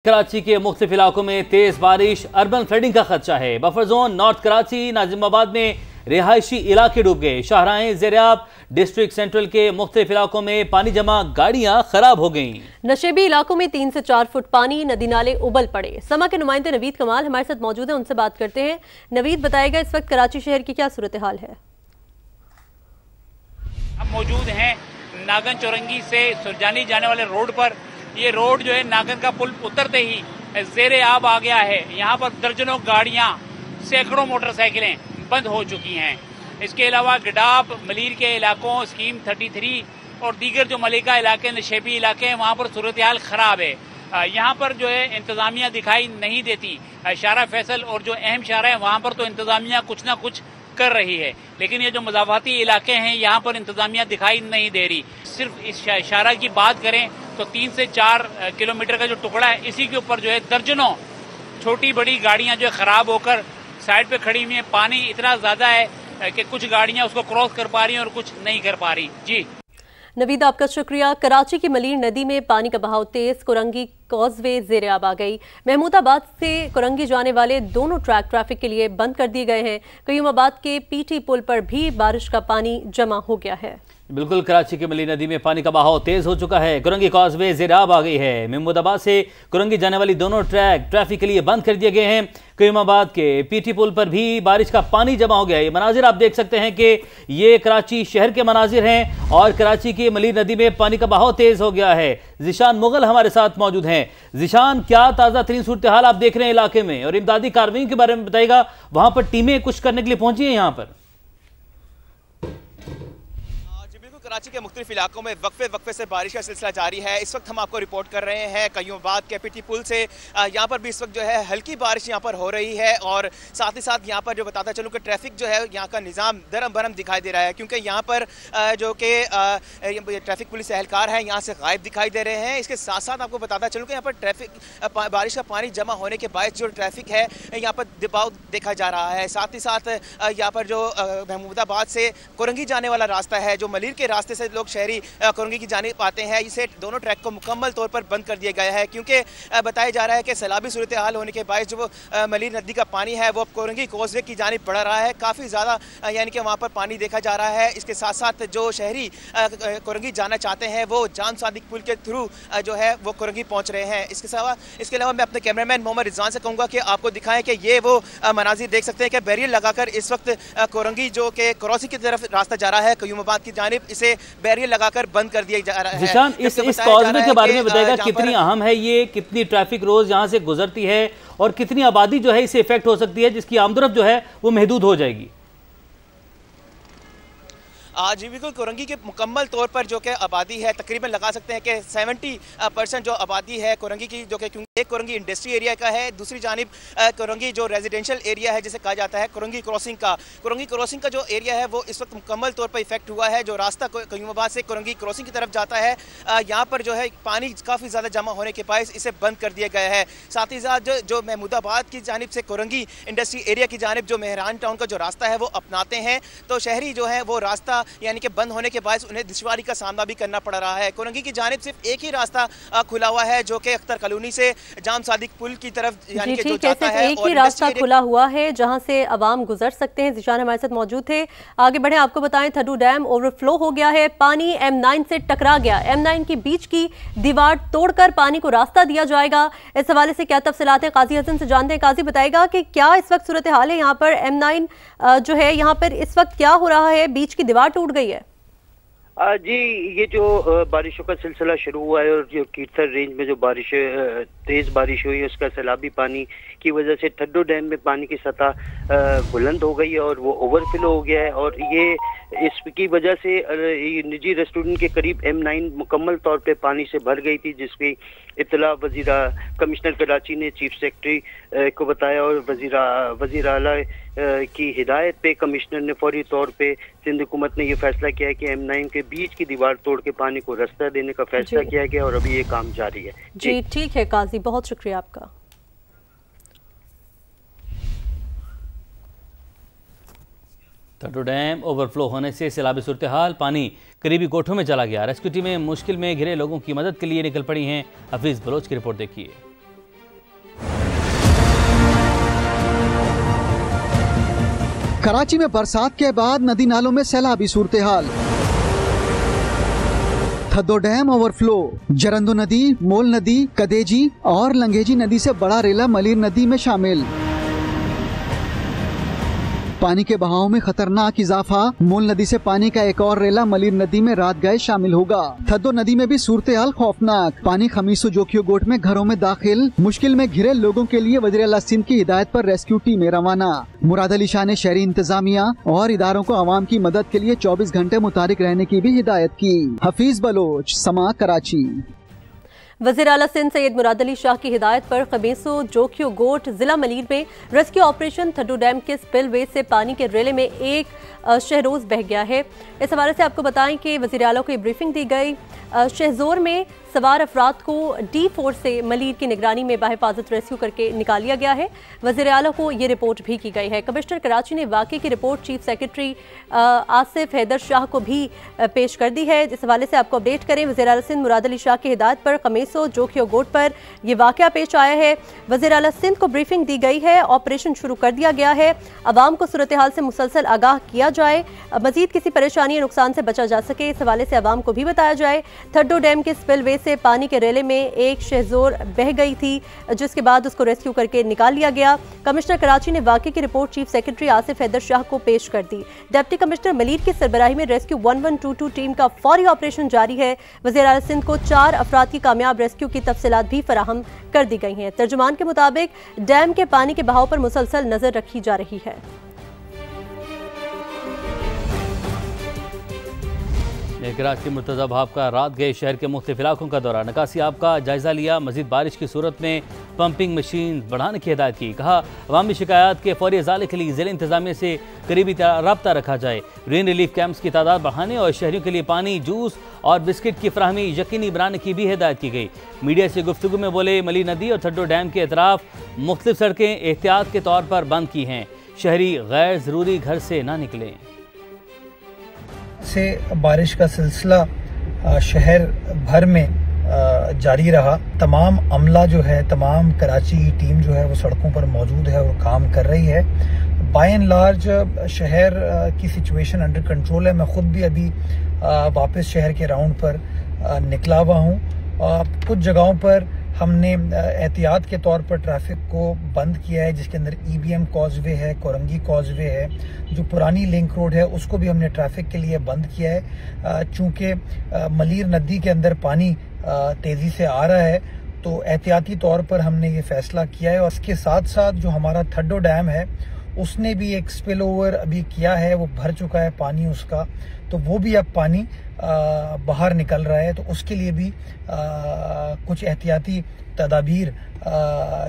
कराची के मुख्तलिफ इलाकों में तेज बारिश, अर्बन फ्लडिंग का खदशा है। Buffer zone north Karachi, Nazimabad में रिहायशी इलाके डूब गए। शाहराहें, ज़ेरियाब, डिस्ट्रिक्ट सेंट्रल के मुख्तलिफ इलाकों में पानी जमा, गाड़ियां खराब हो गईं। नशेबी इलाकों में 3 से 4 फुट पानी, नदी नाले उबल पड़े। समा के नुमाइंदे नवीद कमाल हमारे साथ मौजूद है, उनसे बात करते हैं। नवीद, बताएगा इस वक्त कराची शहर की क्या सूरत हाल है? हम मौजूद हैं नागन चौरंगी से सुरजानी जाने वाले रोड पर। ये रोड जो है नागन का पुल उतरते ही ज़ेरे आब आ गया है। यहाँ पर दर्जनों गाड़ियाँ, सैकड़ों मोटरसाइकिलें बंद हो चुकी हैं। इसके अलावा गडाब, मलीर के इलाकों, स्कीम 33 और दीगर जो मलिका इलाके, नशेबी इलाके हैं, वहाँ पर सूरत हाल ख़राब है। यहाँ पर जो है इंतज़ामिया दिखाई नहीं देती। शारा फैसल और जो अहम शारा है वहाँ पर तो इंतज़ामिया कुछ ना कुछ कर रही है, लेकिन ये जो मज़ाफ़ाती इलाके हैं यहाँ पर इंतज़ामिया दिखाई नहीं दे रही। सिर्फ इस शारा की बात करें तो 3 से 4 किलोमीटर का जो टुकड़ा है, इसी के ऊपर जो है दर्जनों छोटी बड़ी गाड़ियाँ जो है ख़राब होकर साइड पे खड़ी हुई हैं। पानी इतना ज़्यादा है कि कुछ गाड़ियाँ उसको क्रॉस कर पा रही हैं और कुछ नहीं कर पा रही। जी नवीद, आपका शुक्रिया। कराची की मलीर नदी में पानी का बहाव तेज, कुरंगी कॉजवे ज़ेरे आब आ गई। महमूदाबाद से कुरंगी जाने वाले दोनों ट्रैक ट्रैफिक के लिए बंद कर दिए गए हैं। कयूमाबाद के पीटी पुल पर भी बारिश का पानी जमा हो गया है। बिल्कुल, कराची की मलीर नदी में पानी का बहाव तेज हो चुका है। कुरंगी कॉजवे ज़ेरे आब आ गई है। महमूदाबाद से कुरंगी जाने वाली दोनों ट्रैक ट्रैफिक के लिए बंद कर दिए गए हैं। कयूमाबाद के पीटी पुल पर भी बारिश का पानी जमा हो गया है। ये मनाजिर आप देख सकते हैं कि ये कराची शहर के मनाजिर हैं और कराची की मलीर नदी में पानी का बहाव तेज हो गया है। ज़िशान मुगल हमारे साथ मौजूद हैं। ज़िशान, क्या ताज़ा तरीन सूरत हाल आप देख रहे हैं इलाके में, और इमदादी कार्रवाई के बारे में बताइएगा। वहां पर टीमें कुछ करने के लिए पहुंची हैं यहाँ पर? कराची के मुख्तलिफ इलाकों में वक्फे से बारिश का सिलसिला जारी है। इस वक्त हम आपको रिपोर्ट कर रहे हैं कयूमाबाद के पीटी पुल से। यहाँ पर भी इस वक्त जो है हल्की बारिश यहाँ पर हो रही है, और साथ ही साथ यहाँ पर जो बताता चलूँ कि ट्रैफिक जो है यहाँ का निज़ाम दरम बरम दिखाई दे रहा है, क्योंकि यहाँ पर जो कि ट्रैफिक पुलिस एहलकार हैं यहाँ से गायब दिखाई दे रहे हैं। इसके साथ साथ आपको बताता चलूँ कि यहाँ पर ट्रैफिक बारिश का पानी जमा होने के बाद जो ट्रैफिक है यहाँ पर दबाव देखा जा रहा है। साथ ही साथ यहाँ पर जो महमूदाबाद से कुरंगी जाने वाला रास्ता है, जो मलीर के रास्ते से लोग शहरी कुरंगी की जानिब आते हैं, इसे दोनों ट्रैक को मुकम्मल तौर पर बंद कर दिया गया है, क्योंकि बताया जा रहा है कि सैलाबी सूरत हाल होने के बाद जो मलीर नदी का पानी है वो कुरंगी कॉजवे की जानिब बढ़ रहा है। काफ़ी ज़्यादा यानी कि वहाँ पर पानी देखा जा रहा है। इसके साथ साथ जो शहरी कुरंगी जाना चाहते हैं वो जाम सादिक पुल के थ्रू जो है वो कुरंगी पहुँच रहे हैं। इसके अलावा मैं अपने कैमरामैन मोहम्मद रिजवान से कहूँगा कि आपको दिखाएं कि ये वो मनाजिर देख सकते हैं कि बैरियर लगाकर इस वक्त कुरंगी जो कि क्रॉसिंग की तरफ रास्ता जा रहा है कयूमाबाद की जानिब, इसे बैरियर लगाकर बंद कर दिया जा रहा है। ज़िशान, इस कॉजवे के बारे में बताएगा, कितनी अहम है ये, कितनी ट्रैफिक रोज यहाँ से गुजरती है और कितनी आबादी जो है इससे इफेक्ट हो सकती है, जिसकी आमदरफ जो है वो महदूद हो जाएगी? जी बिल्कुल, कुरंगी के मुकम्मल तौर पर जो कि आबादी है तकरीबन लगा सकते हैं कि 70% जो आबादी है कुरंगी की, जो कि क्योंकि एक कुरंगी इंडस्ट्री एरिया का है, दूसरी जानिब कुरंगी जो रेजिडेंशियल एरिया है जिसे कहा जाता है कुरंगी क्रॉसिंग का जो एरिया है वो इस वक्त मुकम्मल तौर पर इफेक्ट हुआ है। जो रास्ता कयूमाबाद से कुरंगी क्रॉसिंग की तरफ जाता है, यहाँ पर जो है पानी काफ़ी ज़्यादा जमा होने के बायस इसे बंद कर दिया गया है। साथ ही साथ जो महमूदाबाद की जानिब से कुरंगी इंडस्ट्री एरिया की जानिब जो मेहरान टाउन का जो रास्ता है वो अपनाते हैं, तो शहरी जो है वो रास्ता यानी कि बंद होने के बाद उन्हें दुश्वारी का सामना भी करना पड़ रहा है। कुरंगी की जानिब सिर्फ एक ही रास्ता खुला हुआ है, जो कि अख्तर कॉलोनी से जाम सादिक पुल की तरफ यानी कि जो जाता है, एक ही रास्ता खुला हुआ है जहां से आवाम गुजर सकते हैं। ज़िशान हमारे साथ मौजूद थे। आगे बढ़े, आपको बताएं थड्डू डैम ओवरफ्लो हो गया है। पानी M9 से टकरा गया। M9 की बीच की दीवार तोड़कर पानी को रास्ता दिया जाएगा। इस हवाले से क्या तफसीलात है, काजी हसन से जानते हैं। काजी, बताएगा कि क्या इस वक्त सूरत हाल है यहाँ पर? M9 जो है यहाँ पर इस वक्त क्या हो रहा है? बीच की दीवार टूट गई है। जी, ये जो बारिशों का सिलसिला शुरू हुआ है और जो कीरथर रेंज में जो तेज बारिश हुई है उसका सैलाबी पानी की वजह से ठड्डो डैम में पानी की सतह बुलंद हो गई है और वो ओवरफ्लो हो गया है, और ये इसकी वजह से निजी रेस्टोरेंट के करीब M9 मुकम्मल तौर पे पानी से भर गई थी, जिसकी इत्तला कमिश्नर कराची ने चीफ सेक्रेटरी को बताया, और वजीर आला की हिदायत पे कमिश्नर ने फौरी तौर पे सिंध हुकूमत ने ये फैसला किया है कि M9 के बीच की दीवार तोड़ के पानी को रास्ता देने का फैसला किया गया, और अभी ये काम जारी है। जी ठीक है काजी, बहुत शुक्रिया आपका। ठड्डो डैम ओवरफ्लो होने से सैलाबी सूरत हाल, पानी करीबी कोठों में चला गया। रेस्क्यू टीमें मुश्किल में घिरे लोगों की मदद के लिए निकल पड़ी हैं। हफीज बलोच की रिपोर्ट देखिए। कराची में बरसात के बाद नदी नालों में सैलाबी सूरत हाल। थद्दो डैम ओवरफ्लो, जरंदो नदी, मोल नदी, कदेजी और लंगेजी नदी से बड़ा रेला मलीर नदी में शामिल। पानी के बहाव में खतरनाक इजाफा, मोल नदी से पानी का एक और रेला मलीर नदी में रात गए शामिल होगा। थद्दो नदी में भी सूरत हाल खौफनाक, पानी खमीसो जोखियो गोट में घरों में दाखिल। मुश्किल में घिरे लोगों के लिए वज़ीर आला सिंध की हिदायत पर रेस्क्यू टीमें रवाना। मुराद अली शाह ने शहरी इंतजामिया और इदारों को आवाम की मदद के लिए 24 घंटे मुतारिक रहने की भी हिदायत की। हफीज बलोच, समा, कराची। वज़ीर आला सिंध सैयद मुराद अली शाह की हिदायत पर खमीसो जोखियो गोट जिला मलीर में रेस्क्यू ऑपरेशन। थड्डो डैम के स्पिलवे से पानी के रेले में एक शहरोज बह गया है। इस हवाले से आपको बताएं कि वज़ीर आला को ये ब्रीफिंग दी गई। शहजोर में सवार अफराद को D4 से मलीर की निगरानी में बाहिफाजत रेस्क्यू करके निकाल लिया गया है। वज़ीर आला को ये रिपोर्ट भी की गई है। कमिश्नर कराची ने वाक़े की report chief secretary Asif Haider Shah को भी पेश कर दी है। इस हवाले से आपको अपडेट करें। वज़ीर आला सिंध मुराद अली शाह की हिदायत पर खमीसो जोखियो गोट पर यह वाक़या पेश आया है। वज़ीर आला सिंध को ब्रीफिंग दी गई है। ऑपरेशन शुरू कर दिया गया है। अवाम को सूरत हाल से मुसलसल आगाह किया जाए, मजीद किसी परेशानी या नुकसान से बचा जा सके, इस हवाले से अवाम को भी बताया जाए। थड्डो डैम के स्पिलवे से पानी के रेले में एक शहजोर बह गई थी, जिसके बाद उसको रेस्क्यू करके निकाल लिया गया। कमिश्नर कराची ने वाक़े की report chief secretary Asif Haider Shah को पेश कर दी। डिप्टी कमिश्नर मलीर की सरबराही में रेस्क्यू 1122 टीम का फौरी ऑपरेशन जारी है। वज़ीर आला सिंध को 4 अफराद की कामयाब रेस्क्यू की तफसीलात भी फराहम कर दी गई हैं। तर्जुमान के मुताबिक डैम के पानी के बहाव पर मुसलसल नजर रखी जा रही है। कराची मुर्तज़ा भाब का रात गए शहर के मुख्तलिफ इलाकों का दौरा, निकासी आप का जायजा लिया। मजीद बारिश की सूरत में पंपिंग मशीन बढ़ाने की हिदायत की। कहा अवामी शिकायत के फौरी इजाले के लिए ज़िला इंतजामिया से करीबी रब्ता रखा जाए। रेन रिलीफ कैंप्स की तादाद बढ़ाने और शहरियों के लिए पानी, जूस और बिस्किट की फराहमी यकीनी बनाने की भी हिदायत की गई। मीडिया से गुफ्तगू में बोले मलीर नदी और थड्डो डैम के अतराफ मुख्तलिफ सड़कें एहतियात के तौर पर बंद की हैं। शहरी गैर ज़रूरी घर से ना निकलें। से बारिश का सिलसिला शहर भर में जारी रहा। तमाम अमला जो है, तमाम कराची टीम जो है वो सड़कों पर मौजूद है और काम कर रही है। बाय एंड लार्ज शहर की सिचुएशन अंडर कंट्रोल है। मैं खुद भी अभी वापस शहर के राउंड पर निकला हुआ हूँ। कुछ जगहों पर हमने एहतियात के तौर पर ट्रैफिक को बंद किया है, जिसके अंदर EBM कॉजवे है, कोरंगी कॉजवे है, जो पुरानी लिंक रोड है उसको भी हमने ट्रैफिक के लिए बंद किया है। चूँकि मलीर नदी के अंदर पानी तेज़ी से आ रहा है तो एहतियाती तौर पर हमने ये फैसला किया है। और इसके साथ साथ जो हमारा थड्डो डैम है उसने भी एक स्पिल ओवर अभी किया है, वो भर चुका है पानी उसका, तो वो भी अब पानी बाहर निकल रहा है। तो उसके लिए भी कुछ एहतियाती तदाबीर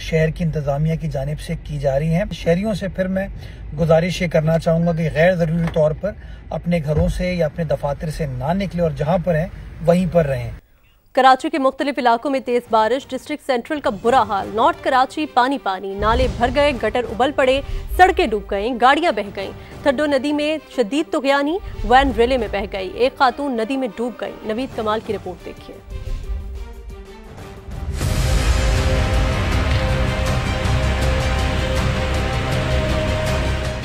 शहर की इंतजामिया की जानिब से की जा रही हैं। शहरियों से फिर मैं गुजारिश ये करना चाहूँगा कि गैर ज़रूरी तौर पर अपने घरों से या अपने दफातर से ना निकले और जहाँ पर हैं वहीं पर रहें। कराची के मुख्तलिफ इलाकों में तेज बारिश, डिस्ट्रिक्ट सेंट्रल का बुरा हाल। नॉर्थ कराची पानी पानी, नाले भर गए, गटर उबल पड़े, सड़कें डूब गईं, गाड़ियां बह गईं। थड्डो नदी में शदीद तुग़यानी, वैन रेले में बह गई, एक खातून नदी में डूब गई। नवीद कमाल की रिपोर्ट देखिए।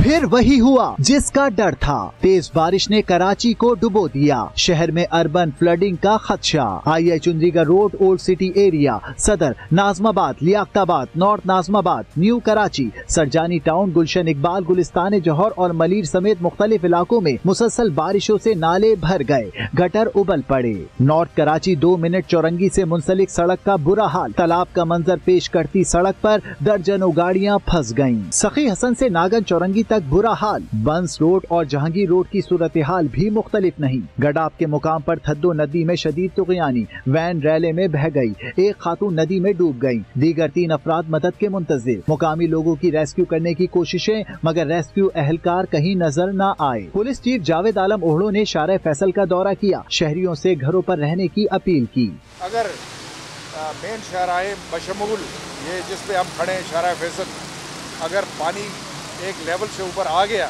फिर वही हुआ जिसका डर था। तेज बारिश ने कराची को डुबो दिया। शहर में अर्बन फ्लडिंग का खदशा। I Chundrigar road, old city area, Saddar, Nazimabad, Liaquatabad, north Nazimabad, new Karachi, Surjani town, Gulshan Iqbal, Gulistan Jauhar और मलीर समेत मुख्तलिफ इलाकों में मुसलसल बारिशों से नाले भर गए, गटर उबल पड़े। नॉर्थ कराची 2 मिनट चौरंगी से मुंसलिक सड़क का बुरा हाल। तालाब का मंजर पेश करती सड़क पर दर्जनों गाड़ियां फंस गयीं। सखी हसन से नागन चौरंगी तक बुरा हाल। बंस रोड और जहांगीर रोड की सूरत हाल भी मुख्तलिफ नहीं। गडाब के मुकाम पर थद्दो नदी में शदीद तुग़यानी, वैन रैले में बह गई, एक खातून नदी में डूब गई, दीगर 3 अफराद मदद के मुंतजिर। मुकामी लोगों की रेस्क्यू करने की कोशिशें, मगर रेस्क्यू एहलकार कहीं नजर न आए। पुलिस चीफ जावेद आलम ओहड़ो ने शारा फैसल का दौरा किया, शहरियों से घरों पर रहने की अपील की। अगर मेन शाहराए बशमूल ये जिस पे हम खड़े हैं शारा फैसल, अगर पानी एक लेवल से ऊपर आ गया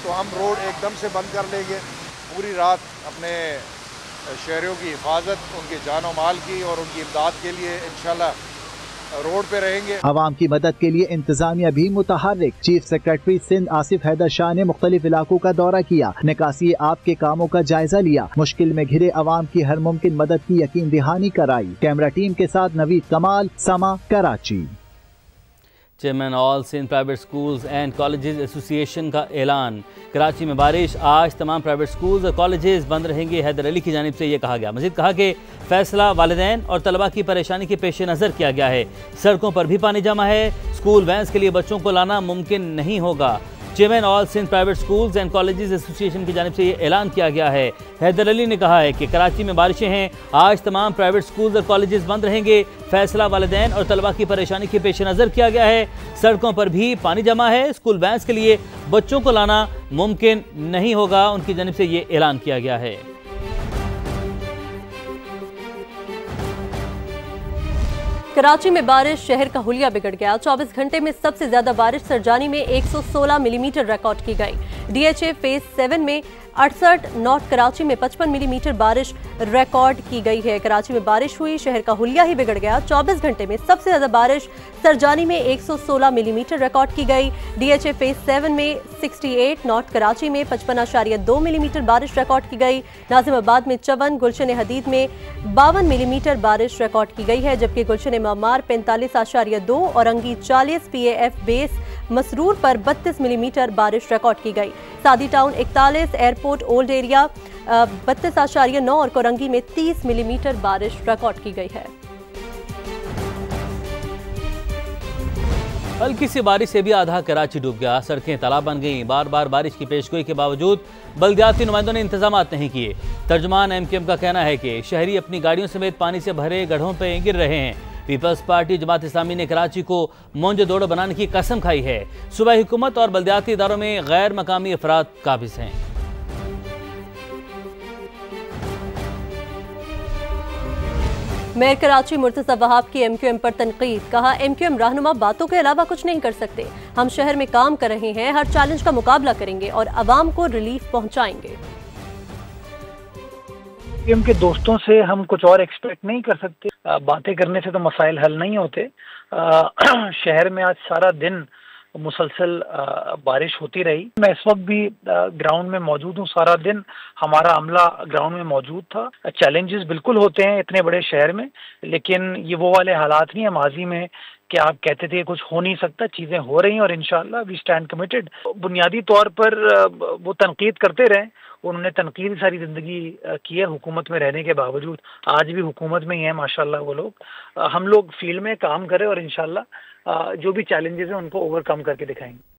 तो हम रोड एकदम से बंद कर लेंगे। पूरी रात अपने शहरियों की हिफाजत, उनके जान और माल की और उनकी इमदाद के लिए इंशाल्लाह रोड पे रहेंगे। आवाम की मदद के लिए इंतजामिया भी मुतहर्रिक। चीफ सेक्रेटरी सिंध आसिफ हैदर शाह ने मुख्तलिफ इलाकों का दौरा किया, निकासी आप के कामों का जायजा लिया, मुश्किल में घिरे आवाम की हर मुमकिन मदद की यकीन दहानी कराई। कैमरा टीम के साथ Naveed Kamal, Samaa, Karachi. Chairman all Sindh private schools and colleges association का ऐलान। कराची में बारिश, आज तमाम प्राइवेट स्कूल्स और कॉलेजेस बंद रहेंगे। हैदर अली की जानिब से ये कहा गया। मजीद कहा कि फैसला वालिदैन और तलबा की परेशानी के पेश नज़र किया गया है। सड़कों पर भी पानी जमा है, स्कूल वैन्स के लिए बच्चों को लाना मुमकिन नहीं होगा। Chairman all Sindh private schools and colleges association की जानिब से ये ऐलान किया गया है। हैदर अली ने कहा है कि कराची में बारिशें हैं, आज तमाम प्राइवेट स्कूल्स और कॉलेजेस बंद रहेंगे। फैसला वालिदैन और तलबा की परेशानी के पेश नज़र किया गया है। सड़कों पर भी पानी जमा है, स्कूल वैन्स के लिए बच्चों को लाना मुमकिन नहीं होगा। उनकी जानिब से ये ऐलान किया गया है। कराची में बारिश, शहर का हुलिया बिगड़ गया। 24 घंटे में सबसे ज्यादा बारिश सरजानी में 116 मिलीमीटर रिकॉर्ड की गई। डीएचए फेज 7 में 68, नॉर्थ कराची में 55 मिलीमीटर बारिश रिकॉर्ड की गई है। कराची में बारिश हुई, शहर का हुलिया ही बिगड़ गया। 24 घंटे में सबसे ज्यादा बारिश सरजानी में 116 मिलीमीटर रिकॉर्ड की गई। डीएचए फेज 7 में 68, नॉर्थ कराची में 55.2 मिलीमीटर बारिश रिकॉर्ड की गई। नाजिमाबाद में 54, गुलशन हदीद में 52 मिलीमीटर बारिश रिकॉर्ड की गई है, जबकि गुलशन ममार 45.2, औरंगी 40, PAF बेस मसरूर पर 32 मिलीमीटर बारिश रिकॉर्ड की गई। सादी टाउन 41, एयरपोर्ट ओल्ड एरिया 32.9 और कोरंगी में 30 मिलीमीटर बारिश रिकॉर्ड की गई है। हल्की सी बारिश से भी आधा कराची डूब गया, सड़कें तालाब बन गईं। बार बार बारिश की पेशगोई के बावजूद बल्दियाती नुमाइंदों ने इंतजाम नहीं किए। तर्जुमान MQM का कहना है कि शहरी अपनी गाड़ियों समेत पानी से भरे गड्ढों पर गिर रहे हैं। पीपल्स पार्टी जमात इस्लामी ने कराची को मोंजो दौड़ो बनाने की कसम खाई है। सूबाई हुकूमत और बल्दियाती इदारों में गैर मकामी अफराद काबिज हैं। मेयर कराची मुर्तज़ा वहाब की MQM पर तनकीद। कहा, MQM रहनुमा बातों के अलावा कुछ नहीं कर सकते। हम शहर में काम कर रहे हैं, हर चैलेंज का मुकाबला करेंगे और अवाम को रिलीफ पहुंचाएंगे। MQM के दोस्तों से हम कुछ और एक्सपेक्ट नहीं कर सकते। बातें करने से तो मसाइल हल नहीं होते। शहर में आज सारा दिन मुसलसल बारिश होती रही। मैं इस वक्त भी ग्राउंड में मौजूद हूँ। सारा दिन हमारा अमला ग्राउंड में मौजूद था। चैलेंजेस बिल्कुल होते हैं इतने बड़े शहर में, लेकिन ये वो वाले हालात नहीं है माजी में कि आप कहते थे कुछ हो नहीं सकता। चीज़ें हो रही हैं और इंशाल्लाह वी स्टैंड कमिटेड। बुनियादी तौर पर वो तनकीद करते रहे, उन्होंने तनकीद सारी ज़िंदगी की है हुकूमत में रहने के बावजूद। आज भी हुकूमत में ही है माशाल्लाह वो लोग। हम लोग फील्ड में काम करें और इंशाल्लाह जो भी चैलेंजेस हैं उनको ओवरकम करके दिखाएंगे।